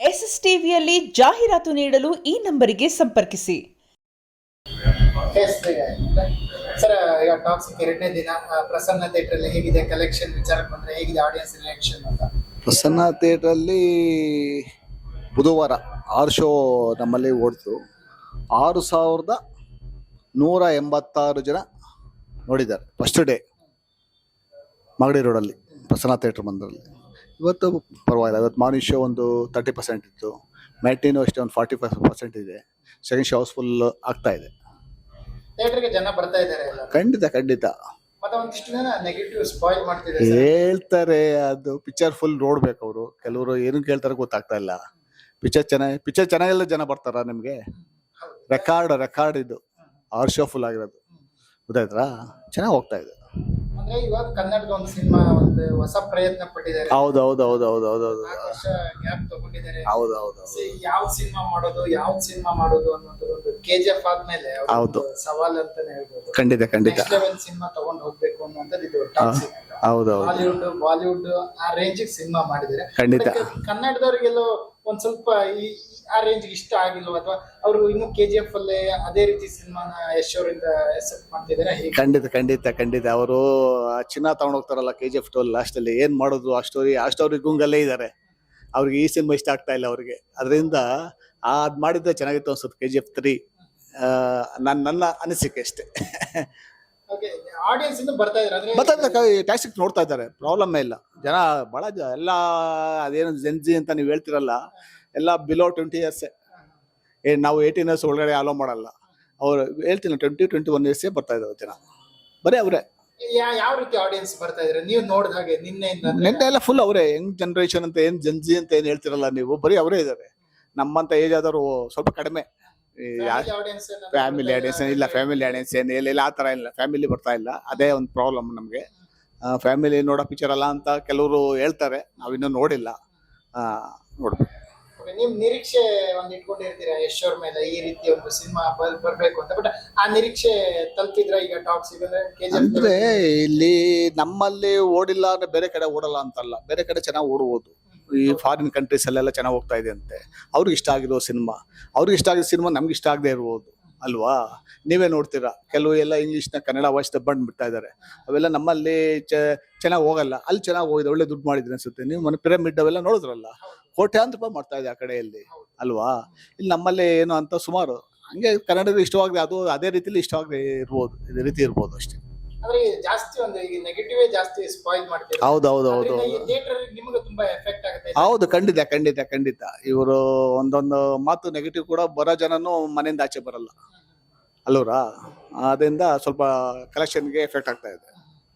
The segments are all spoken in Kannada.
ಎಸ್ಎಸ್ ಟಿವಿಯಲ್ಲಿ ಜಾಹೀರಾತು ನೀಡಲು ಈ ನಂಬರಿಗೆ ಸಂಪರ್ಕಿಸಿ. ಸರ್, ಈಗ ಟಾಕ್ಸಿಕ್ ಎರಡನೇ ದಿನ ಪ್ರಸನ್ನ ಥಿಯೇಟರ್ ಅಲ್ಲಿ ಹೇಗಿದೆ ಕಲೆಕ್ಷನ್ ವಿಚಾರಕ್ಕೆ ಬಂದ್ರೆ ಹೇಗಿದೆ ಆಡಿಯನ್ಸ್ ರಿಯಾಕ್ಷನ್ ಅಂತ? ಪ್ರಸನ್ನ ಥಿಯೇಟ್ರಲ್ಲಿ ಬುಧವಾರ 6 ಶೋ ನಮ್ಮಲ್ಲಿ ಓಡ್ತು. 6186 ಜನ ನೋಡಿದ್ದಾರೆ ಫಸ್ಟ್ ಡೇ ಮಾಗಡಿ ರೋಡಲ್ಲಿ ಪ್ರಸನ್ನ ಥಿಯೇಟ್ರ್ ಬಂದರಲ್ಲಿ. ಇವತ್ತು ಪರವಾಗಿಲ್ಲ. ಇವತ್ತು ಮಾರ್ನಿಂಗ್ ಶೋ ಒಂದು 30% ಇತ್ತು, ಮ್ಯಾಟಿನೂ ಅಷ್ಟೇ ಒಂದು 45% ಇದೆ. ಸೆಕೆಂಡ್ ಶೋ ಹೌಸ್ಫುಲ್ ಆಗ್ತಾ ಇದೆ. ಥಿಯೇಟರ್ಗೆ ಜನ ಬರ್ತಾ ಇದ್ದಾರೆ ಎಲ್ಲ. ಖಂಡಿತ ಖಂಡಿತ ಮತ್ತೆ ಒಂದಿಷ್ಟು ಜನ ನೆಗೆಟಿವ್ ಸ್ಪಾಯ್ಲ್ ಮಾಡ್ತಿದ್ದಾರೆ ಹೇಳ್ತಾರೆ. ಅದು ಪಿಕ್ಚರ್ ಫುಲ್ ನೋಡ್ಬೇಕು ಅವರು. ಕೆಲವರು ಏನು ಕೇಳ್ತಾರೆ ಗೊತ್ತಾಗ್ತಾ ಇಲ್ಲ. ಪಿಕ್ಚರ್ ಚೆನ್ನಾಗೆಲ್ಲ ಜನ ಬರ್ತಾರ. ನಿಮಗೆ ರೆಕಾರ್ಡ್ ಇದು 6 ಶೋ ಫುಲ್ ಆಗಿರೋದು ಗೊತ್ತಾಯ್ತಾ? ಚೆನ್ನಾಗಿ ಹೋಗ್ತಾ ಇದೆ. ಅಂದ್ರೆ ಇವಾಗ ಕನ್ನಡದ ಒಂದು ಸಿನಿಮಾ ಒಂದು ಹೊಸ ಪ್ರಯತ್ನ ಪಟ್ಟಿದ್ದಾರೆ. ಹೌದು ಗ್ಯಾಪ್ ತಗೊಂಡಿದ್ದಾರೆ. ಹೌದು ಯಾವ ಸಿನಿಮಾ ಮಾಡೋದು ಅನ್ನೋದು ಒಂದು ಕೆಜಿಎಫ್ ಆದ್ಮೇಲೆ ಹೌದು. ಸವಾಲ್ ಅಂತಾನೆ ಹೇಳ್ಬೋದು. ಖಂಡಿತ ಸಿನಿಮಾ ತಗೊಂಡು ಹೋಗ್ಬೇಕು ಅನ್ನೋಂಥದ್ದು ಇದು ಟಾಕ್ಸಿಕ್. ಹೌದು ಬಾಲಿವುಡ್ ಆ ರೇಂಜ್ ಸಿನಿಮಾ ಮಾಡಿದ್ದಾರೆ. ಖಂಡಿತ. ಕನ್ನಡದವರಿಗೆಲ್ಲೋ ಒಂದ್ ಸ್ವಲ್ಪ ಆ ರೇಂಜ್ ಇಷ್ಟ ಆಗಿಲ್ವ, ಅಥವಾ ಅವರು ಇನ್ನು ಕೆಜಿಎಫ್ ಅಲ್ಲೇ ಅದೇ ರೀತಿ ಸಿನಿಮಾನ ಯಶ್ ಅವರಿಂದ ಎಕ್ಸೆಪ್ಟ್ ಮಾಡ್ತಿದ್ದಾರೆ? ಖಂಡಿತ ಅವರು ಚಿನ್ನ ತಗೊಂಡ್ ಹೋಗ್ತಾರಲ್ಲ KGF 12 ಲಾಸ್ಟ್ ಅಲ್ಲಿ ಏನ್ ಮಾಡೋದು ಆ ಸ್ಟೋರಿ ಗುಂಗಲ್ಲೇ ಇದ್ದಾರೆ. ಅವ್ರಿಗೆ ಈ ಸಿನಿಮಾ ಇಷ್ಟ ಆಗ್ತಾ ಇಲ್ಲ ಅವ್ರಿಗೆ. ಅದರಿಂದ ಅದ್ ಮಾಡಿದ್ರೆ ಚೆನ್ನಾಗಿತ್ತು ಅನ್ಸುತ್ತೆ KGF 3. ನನ್ನ ಅನಿಸಿಕೆ ಅಷ್ಟೇ. ಆಡಿಯನ್ಸ್ ಇಂದ ಬರ್ತಾ ಇದ್ದಾರೆ, ಟ್ಯಾಕ್ಸಿಕ್ ನೋಡ್ತಾ ಇದ್ದಾರೆ. ಪ್ರಾಬ್ಲಮ್ ಇಲ್ಲ. ಜನ ಬಹಳ ಎಲ್ಲ ಅದೇನು ಜೆನ್ಜಿ ಅಂತ ನೀವು ಹೇಳ್ತಿರಲ್ಲ, ಎಲ್ಲ ಬಿಲೋ 20 years. ನಾವು 18 years ಒಳಗಡೆ ಅಲೋ ಮಾಡಲ್ಲ. ಅವ್ರು ಹೇಳ್ತೀನಿ 20-21 years ಬರ್ತಾ ಇದ್ದಾರೆ ಜನ. ಬರೀ ಅವರೇ. ಯಾವ ರೀತಿ ಆಡಿಯನ್ಸ್ ಬರ್ತಾ ಇದ್ದಾರೆ ನೀವು ನೋಡಿದ ಹಾಗೆ? ನಿನ್ನೆ ಎಲ್ಲ ಫುಲ್ ಅವರೇ. ಯಂಗ್ ಜನರೇಷನ್ ಅಂತ ಏನ್ ಜೆನ್ಜಿ ಅಂತ ಏನ್ ಹೇಳ್ತಿರಲ್ಲ ನೀವು, ಬರೀ ಅವರೇ ಇದ್ದಾರೆ. ನಮ್ಮಂತ ಏಜ್ ಆದವರು ಸ್ವಲ್ಪ ಕಡಿಮೆ. ಫ್ಯಾಮಿಲಿ ಆಡಿಯನ್ಸ್ ಇಲ್ಲ, ಫ್ಯಾಮಿಲಿ ಆಡಿಯನ್ಸ್ ಏನಿಲ್ಲ, ಆ ಥರ ಇಲ್ಲ. ಫ್ಯಾಮಿಲಿ ಬರ್ತಾ ಇಲ್ಲ. ಅದೇ ಒಂದು ಪ್ರಾಬ್ಲಮ್ ನಮಗೆ. ಫ್ಯಾಮಿಲಿ ನೋಡೋ ಪಿಕ್ಚರ್ ಅಲ್ಲ ಅಂತ ಕೆಲವರು ಹೇಳ್ತಾರೆ. ನಾವಿನ್ನೂ ನೋಡಿಲ್ಲ, ನೋಡ್ಬೇಕು. ನೀವು ನಿರೀಕ್ಷೆ ಒಂದು ಇಟ್ಕೊಂಡಿರ್ತೀರಾ ಯಶ್ ಅವ್ರ ಮೇಲೆ, ಈ ರೀತಿ ಒಂದು ಸಿನಿಮಾ ಬರ್ಬೇಕು ಅಂತ. ಬಟ್ ಆ ನಿರೀಕ್ಷೆ ತಲುಪಿದ್ರ ಈಗ ಟಾಕ್ಸಿಕ್ ಅಂದ್ರೆ ಇಲ್ಲಿ ನಮ್ಮಲ್ಲಿ ಓಡಿಲ್ಲ ಅಂದ್ರೆ ಬೇರೆ ಕಡೆ ಓಡಲ್ಲ ಅಂತಲ್ಲ. ಬೇರೆ ಕಡೆ ಚೆನ್ನಾಗಿ ಓಡಬಹುದು. ಈ ಫಾರಿನ್ ಕಂಟ್ರೀಸ್ ಅಲ್ಲೆಲ್ಲ ಚೆನ್ನಾಗಿ ಹೋಗ್ತಾ ಇದೆ ಅಂತೆ. ಅವ್ರಿಗೆ ಇಷ್ಟ ಆಗಿರೋ ಸಿನಿಮಾ, ನಮ್ಗೆ ಇಷ್ಟ ಆಗದೆ ಇರ್ಬೋದು ಅಲ್ವಾ? ನೀವೇ ನೋಡ್ತೀರಾ, ಕೆಲವು ಎಲ್ಲ ಇಂಗ್ಲಿಷ್ನ ಕನ್ನಡ ವಾಯ್ಸ್ ಬಂದು ಬಿಡ್ತಾ ಇದ್ದಾರೆ. ಅವೆಲ್ಲ ನಮ್ಮಲ್ಲಿ ಚೆನ್ನಾಗಿ ಹೋಗಲ್ಲ. ಅಲ್ಲಿ ಚೆನ್ನಾಗಿ ಹೋಗಿದೆ, ಒಳ್ಳೆ ದುಡ್ಡು ಮಾಡಿದ್ರೆ ಅನ್ಸುತ್ತೆ. ನೀವು ಮನೆ ಪಿರಮಿಡ್ ಅವೆಲ್ಲ ನೋಡಿದ್ರಲ್ಲ, ಕೋಟ್ಯಾಂತರ ರೂಪಾಯಿ ಮಾಡ್ತಾ ಇದೆ ಆ ಕಡೆಯಲ್ಲಿ ಅಲ್ವಾ? ಇಲ್ಲಿ ನಮ್ಮಲ್ಲಿ ಏನು ಅಂತ ಸುಮಾರು ಹಂಗೆ ಕನ್ನಡದ ಇಷ್ಟವಾಗದೆ ಅದು ಅದೇ ರೀತಿಲಿ ಇಷ್ಟವಾಗದೆ ಇರ್ಬೋದು. ಇದೇ ರೀತಿ ಇರ್ಬೋದು ಅಷ್ಟೇ. ಅಂದ್ರೆ ಜಾಸ್ತಿ ಒಂದು ಈಗ ನೆಗೆಟಿವ್ ಜಾಸ್ತಿ ಸ್ಪಾಯ್ಲ್ ಮಾಡ್ತಾರೆ. ಹೌದು ಥಿಯೇಟರ್ ನಿಮಗೆ ತುಂಬಾ ಎಫೆಕ್ಟ್ ಆಗುತ್ತೆ. ಹೌದು, ಖಂಡಿತ. ಇವರು ಒಂದೊಂದು ಮಾತು ನೆಗೆಟಿವ್ ಕೂಡ ಬರೋ ಜನನು ಮನೆಯಿಂದ ಆಚೆ ಬರಲ್ಲ ಅಲ್ವರಾ? ಅದರಿಂದ ಸ್ವಲ್ಪ ಕಲೆಕ್ಷನ್ಗೆ ಎಫೆಕ್ಟ್ ಆಗ್ತಾ ಇದೆ.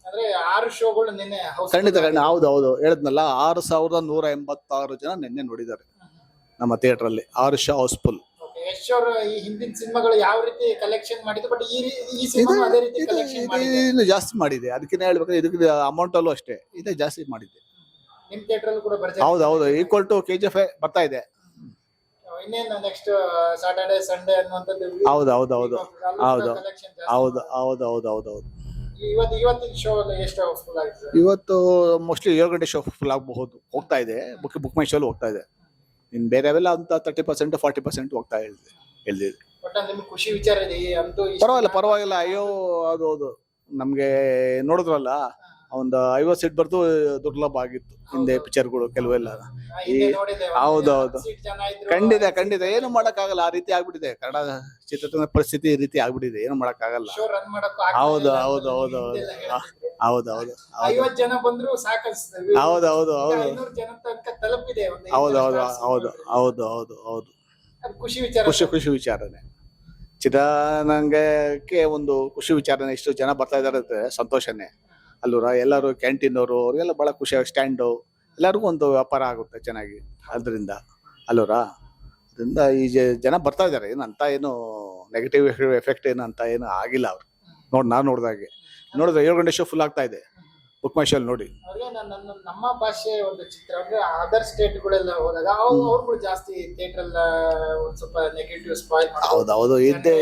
ಅಂದ್ರೆ 6 ಶೋಗಳು ನಿನ್ನೆ ಖಂಡಿತ. ಹೌದು ಹೇಳಿದ್ನಲ್ಲ, 6186 ಜನ ನಿನ್ನೆ ನೋಡಿದ್ದಾರೆ ನಮ್ಮ ಥಿಯೇಟರ್ ಅಲ್ಲಿ. 6 ಶೋ ಹೌಸ್ಫುಲ್. ಯಶ್ ಅವರು ಈ ಹಿಂದಿನ ಸಿನಿಮಾಗಳು ಯಾವ ರೀತಿ ಕಲೆಕ್ಷನ್ ಮಾಡಿದ್ರು, ಬಟ್ ಈ ಸಿನಿಮಾ ಅದೇ ರೀತಿ ಕಲೆಕ್ಷನ್ ಮಾಡಿದೆ. ಇನ್ನು ಜಾಸ್ತಿ ಮಾಡಿದೆ. ಅದಕ್ಕಿಂತ ಹೇಳ್ಬೇಕಾದ್ರೆ ಇದಕ್ಕೆ ಅಮೌಂಟ್ ಅಲ್ಲೂ ಅಷ್ಟೇ ಇದೇ ಜಾಸ್ತಿ ಮಾಡಿದೆ. ನಿಮ್ ಥಿಯೇಟರ್ ಅಲ್ಲೂ ಕೂಡ ಬರ್ತಾ? ಹೌದು, ಈಕ್ವಲ್ ಟು KGF ಬರ್ತಾ ಇದೆ. ಇನ್ನೇನು ನೆಕ್ಸ್ಟ್ ಸಾಟರ್ಡೆ ಸಂಡೇ ಅನ್ನುವಂಥದ್ದು? ಹೌದು. ಇವತ್ತಿನ ಶೋ ಎಷ್ಟು ಹೌಸ್ಫುಲ್ ಆಗಿದೆ? ಇವತ್ತು ಮೋಸ್ಟ್ಲಿ 7 ಗಂಟೆ ಶೋ ಫುಲ್ ಆಗಬಹುದು. ಹೋಗ್ತಾ ಇದೆ. ಬುಕ್ ಮೈ ಶೋ ಹೋಗ್ತಾ ಇದೆ. ಇನ್ ಬೇರೆವೆಲ್ಲ ಅಂತ 30% 40% ಹೋಗ್ತಾ ಹೇಳಿದೆ. ನಿಮ್ಗೆ ಖುಷಿ ವಿಚಾರ ಇದೆ ಅಂತೂ? ಪರವಾಗಿಲ್ಲ. ಅಯ್ಯೋ ಹೌದು. ನಮ್ಗೆ ನೋಡಿದ್ರಲ್ಲ, ಒಂದು 50 ಸೀಟ್ ಬರ್ದು ದುರ್ಲಭ ಆಗಿತ್ತು ಹಿಂದೆ ಪಿಕ್ಚರ್ಗಳು ಕೆಲವೆಲ್ಲ. ಹೌದು ಖಂಡಿತ. ಏನು ಮಾಡಕ್ಕಾಗಲ್ಲ. ಆ ರೀತಿ ಆಗ್ಬಿಟ್ಟಿದೆ ಕನ್ನಡ ಚಿತ್ರರಂಗದ ಪರಿಸ್ಥಿತಿ. ಈ ರೀತಿ ಆಗ್ಬಿಟ್ಟಿದೆ, ಏನು ಮಾಡಕ್ಕಾಗಲ್ಲ. ಹೌದು. 50 ಜನ ಬಂದ್ರು ಸಾಕನ್ಸುತ್ತೆ. ಹೌದು. 500 ಜನ ತನಕ ತಲುಪಿದೆ. ಹೌದು. ಖುಷಿ ವಿಚಾರನೆ. ಚಿತ್ರರಂಗಕ್ಕೆ ಒಂದು ಖುಷಿ ವಿಚಾರನೆ. ಇಷ್ಟು ಜನ ಬರ್ತಾ ಇದಾರೆ ಅಂದ್ರೆ ಸಂತೋಷನೇ ಅಲ್ಲೂರ. ಎಲ್ಲರೂ ಕ್ಯಾಂಟೀನ್ ಅವರು ಅವ್ರಿಗೆಲ್ಲ ಬಹಳ ಖುಷಿ. ಸ್ಟ್ಯಾಂಡು ಎಲ್ಲರಿಗೂ ಒಂದು ವ್ಯಾಪಾರ ಆಗುತ್ತೆ ಚೆನ್ನಾಗಿ ಅದರಿಂದ ಅಲ್ಲೂರ. ಅದರಿಂದ ಈ ಜನ ಬರ್ತಾ ಇದ್ದಾರೆ. ಏನಂತ ಏನು ನೆಗೆಟಿವ್ ಎಫೆಕ್ಟ್ ಏನಂತ ಏನು ಆಗಿಲ್ಲ. ಅವ್ರು ನಾನು ನೋಡಿದ್ರೆ 7 ಗಂಟೆ ಶೋ ಫುಲ್ ಆಗ್ತಾ ಇದೆ. ಬುಕ್ ಮೈ ಶೋ ನೋಡಿ. ನಮ್ಮ ಭಾಷೆ ಒಂದು ಚಿತ್ರ ಅಂದ್ರೆ ಅದರ್ ಸ್ಟೇಟ್ ಗಳೆಲ್ಲ ಹೋದಾಗ ಅವ್ರುಗಳು ಜಾಸ್ತಿ ಥಿಯೇಟರ್ ಎಲ್ಲ ಒಂದ್ ಸ್ವಲ್ಪ ನೆಗೆಟಿವ್ ಸ್ಪಾಯ್ಲ್ ಮಾಡ್ತಾರೆ. ಹೌದು ಇದ್ದೇ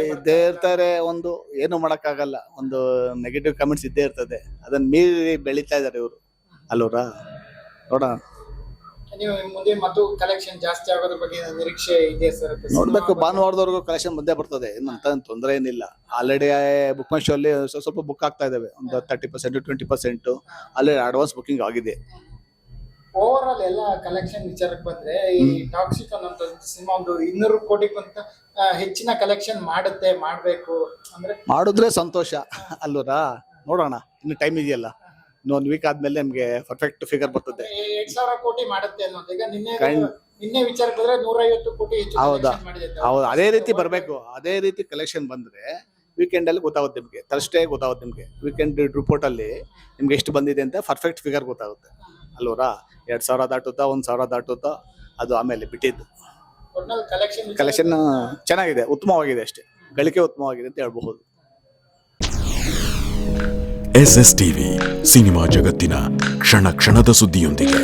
ಇರ್ತಾರೆ. ಒಂದು ಏನು ಮಾಡಕ್ಕಾಗಲ್ಲ. ಒಂದು ನೆಗೆಟಿವ್ ಕಮೆಂಟ್ಸ್ ಇದ್ದೇ ಇರ್ತದೆ. ಅದನ್ನ ಮೀರಿ ಬೆಳೀತಾ ಇದಾರೆ ಇವರು ಅಲ್ವರಾ? ನೋಡೋಣ. ನೀವು ಮುಂದೆ ಮತ್ತು ಕಲೆಕ್ಷನ್ ಜಾಸ್ತಿ ಆಗೋದ್ರ ಬಗ್ಗೆ ನಿರೀಕ್ಷೆ ಇದೆ ಸರ್? ನೋಡ್ಬೇಕು, ಭಾನುವಾರದವರೆಗೂ ಕಲೆಕ್ಷನ್ ಬಂದೇ ಬರ್ತದೆ, ಏನಂತ ತೊಂದರೆ ಏನಿಲ್ಲ. ಆಲ್ರೆಡಿ ಬುಕ್ ಮೈ ಶೋ ಅಲ್ಲಿ ಸ್ವಲ್ಪ ಬುಕ್ ಆಗ್ತಾ ಇದಾವೆ, ಒಂದು 30% 20% ಆಲ್ರೆಡಿ ಅಡ್ವಾನ್ಸ್ ಬುಕಿಂಗ್ ಆಗಿದೆ. ಓವರ್ ಆಲ್ ಎಲ್ಲ ಕಲೆಕ್ಷನ್ ವಿಚಾರಕ್ಕೆ ಬಂದ್ರೆ ಈ ಟಾಕ್ಸಿಕ್ ಅನ್ನೋ ಸಿನಿಮಾ ಒಂದು 200 ಕೋಟಿಗಿಂತ ಹೆಚ್ಚಿನ ಕಲೆಕ್ಷನ್ ಮಾಡ್ಬೇಕು ಅಂದ್ರೆ ಮಾಡಿದ್ರೆ ಸಂತೋಷ ಅಲ್ವರಾ. ನೋಡೋಣ, ಇನ್ನು ಟೈಮ್ ಇದೆಯಲ್ಲ, ಇನ್ನೊಂದು ವೀಕ್ ಆದ್ಮೇಲೆ ನಿಮ್ಗೆ ಪರ್ಫೆಕ್ಟ್ ಫಿಗರ್ ಬರ್ತದೆ. 2,000 ಕೋಟಿ ಮಾಡುತ್ತೆ ಅನ್ನೋದು. ಈಗ ನಿನ್ನೆ ವಿಚಾರಕ್ಕೆ ಬಂದ್ರೆ 150 ಕೋಟಿ ಹೆಚ್ಚು ಹೌದಾ? collection ಮಾಡಿದೆ. ಹೌದು, ಅದೇ ರೀತಿ ಬರಬೇಕು. ಅದೇ ರೀತಿ ಕಲೆಕ್ಷನ್ ಬಂದ್ರೆ ವೀಕೆಂಡ್ ಅಲ್ಲಿ ಗೊತ್ತಾಗುತ್ತೆ ನಿಮ್ಗೆ, ಥರ್ಸ್ಡೇ ಗೊತ್ತಾಗುತ್ತೆ ನಿಮ್ಗೆ. ವೀಕೆಂಡ್ ರಿಪೋರ್ಟ್ ಅಲ್ಲಿ ನಿಮ್ಗೆ ಎಷ್ಟು ಬಂದಿದೆ ಅಂತ ಪರ್ಫೆಕ್ಟ್ ಫಿಗರ್ ಗೊತ್ತಾಗುತ್ತೆ ಅಲ್ವರಾ. 2,000 ದಾಟುತ್ತಾ 1,000 ದಾಟುತ್ತಾ ಅದು ಆಮೇಲೆ ಬಿಟ್ಟಿದ್ದು. ಒಟ್ನಲ್ಲಿ ಕಲೆಕ್ಷನ್ ಚೆನ್ನಾಗಿದೆ, ಉತ್ತಮವಾಗಿದೆ, ಅಷ್ಟೇ ಗಳಿಕೆ ಉತ್ತಮವಾಗಿದೆ ಅಂತ ಹೇಳ್ಬಹುದು. SS ಟಿವಿ, ಸಿನಿಮಾ ಜಗತ್ತಿನ ಕ್ಷಣ ಕ್ಷಣದ ಸುದ್ದಿಯೊಂದಿಗೆ.